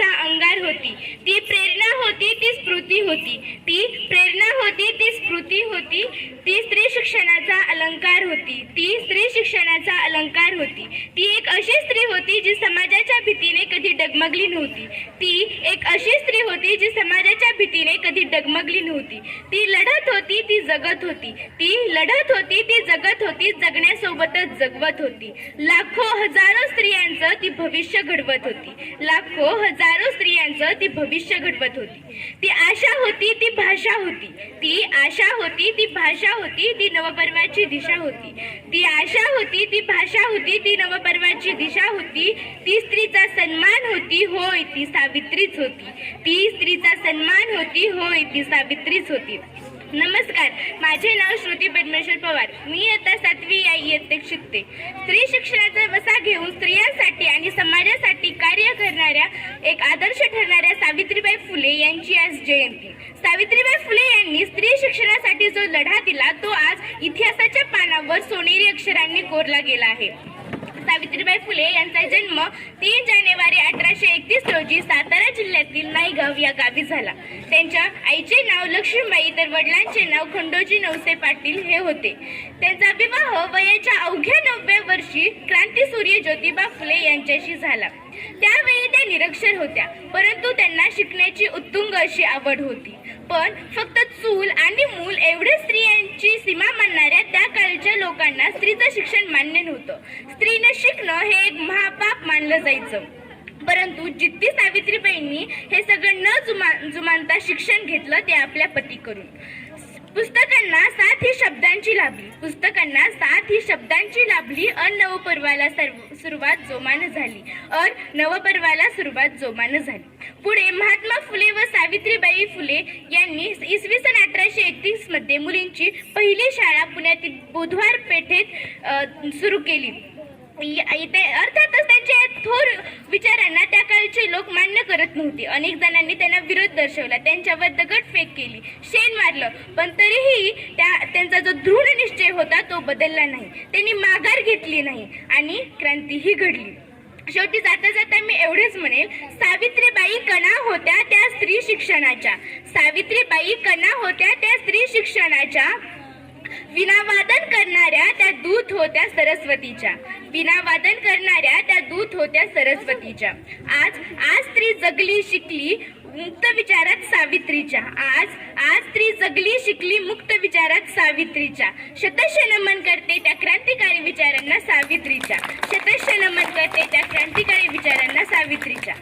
तिच्या अंगार होती, ती प्रेरणा होती, ती स्फूर्ती होती, ती प्रेरणा होती, ती स्फूर्ती होती, ती स्त्री शिक्षणाचा अलंकार होती, ती स्त्री शिक्षणाचा अलंकार होती, ती एक अशी स्त्री होती जी समाजाच्या भीतीने कधी डगमगली नव्हती, ती एक अशी स्त्री होती जी समाजाच्या भीतीने कधी डगमगली नव्हती, ती लढत होती, ती जगत होती, ती लढत होती, ती जगत होती, जगण्यासोबतच जगवत होती, लाखो हजारो स्त्रियांचं ती भविष्य घडवत होती, लाखो हजारो स्त्रियांचं ती भविष्य घडवत होती, ती आशा होती, ती भाषा होती, ती आशा होती, ती भाषा होती, ती नवपर्वाची दिशा होती, ती आशा होती, ती भाषा होती, ती नवपर्वाची दिशा होती, ती स्त्रीचा सन्मान होती, होय ती सावित्रीच होती, ती स्त्रीचा सन्मान होती, होय ती सावित्रीच होती. नमस्कार, माझे नाव श्रुती पद्मेश्वर पवार. मी आता 7वी इयत्तेत शिकते. स्त्री शिक्षणाचा वसा घेऊन स्त्रियांसाठी आणि समाजासाठी कार्य करणाऱ्या एक आदर्श ठरणाऱ्या सावित्रीबाई फुले यांची आज जयंती. सावित्रीबाई फुले यांनी स्त्री शिक्षणासाठी जो लढा दिला तो आज इतिहासाच्या पानावर सोनेरी अक्षरांनी कोरला गेला आहे. सावित्रीबाई फुले यांचा जन्म 3 जानेवारी 1831 रोजी सातारा जिल्ह्यातील नायगाव या गावी झाला. त्यांच्या आईचे नाव लक्ष्मीबाई तर वडिलांचे नाव खंडोजी नवसे पाटील हे होते. त्यांचा विवाह वयाच्या अवघ्या 9व्या वर्षी क्रांतीसूर्य ज्योतिबा फुले यांच्याशी झाला. त्यावेळी त्या निरक्षर होत्या, परंतु त्यांना शिकण्याची उत्तुंग अशी आवड होती. पण फक्त चूल आणि मूल एवढे स्त्रियांची सीमा मानणाऱ्या त्या काळच्या लोकांना स्त्रीचं शिक्षण मान्य नव्हतं. स्त्रीनं शिकणं हे एक महापाप मानलं जायचं. परंतु जिद्दी सावित्रीबाईंनी हे सगळं न जुमानता शिक्षण घेतलं ते आपल्या पतीकडून. पुस्तकांना साथ ही शब्दांची लाभली, पुस्तकांना साथ ही शब्दांची लाभली, नवपर्वाला सुरुवात जोमानं झाली, नवपर्वाला सुरुवात जोमानं झाली. पुढे महात्मा फुले व सावित्रीबाई फुले यांनी इसवी सन 1831 मध्ये मुलींची पहिली शाळा पुण्यातील बुधवार पेठेत सुरू केली. अर्थातच त्यांच्या थोर विचारांना त्या काळचे लोक मान्य करत नव्हते. अनेक जणांनी त्यांना विरोध दर्शवला, त्यांच्यावर दगडफेक केली, शेण मारलं, पण तरीही त्यांचा जो दृढ निश्चय होता तो बदलला नाही. त्यांनी माघार घेतली नाही आणि क्रांतीही घडली. शेवटी जाता जाता मी एवढेच म्हणेल, सावित्रीबाई कणा होत्या त्या स्त्री शिक्षणाच्या, सावित्रीबाई कणा होत्या त्या स्त्री शिक्षणाच्या, विनावादन करणाऱ्या त्या दूत होत्या सरस्वतीच्या, विनावादन करणाऱ्या त्या दूत होत्या सरस्वतीच्या. आज स्त्री जगली शिकली मुक्त विचारात सावित्रीच्या, आज स्त्री जगली शिकली मुक्त विचारात सावित्रीच्या. शतश नमन करते त्या क्रांतिकारी विचारांना सावित्रीच्या, शतश नमन करते त्या क्रांतिकारी विचारांना सावित्रीच्या.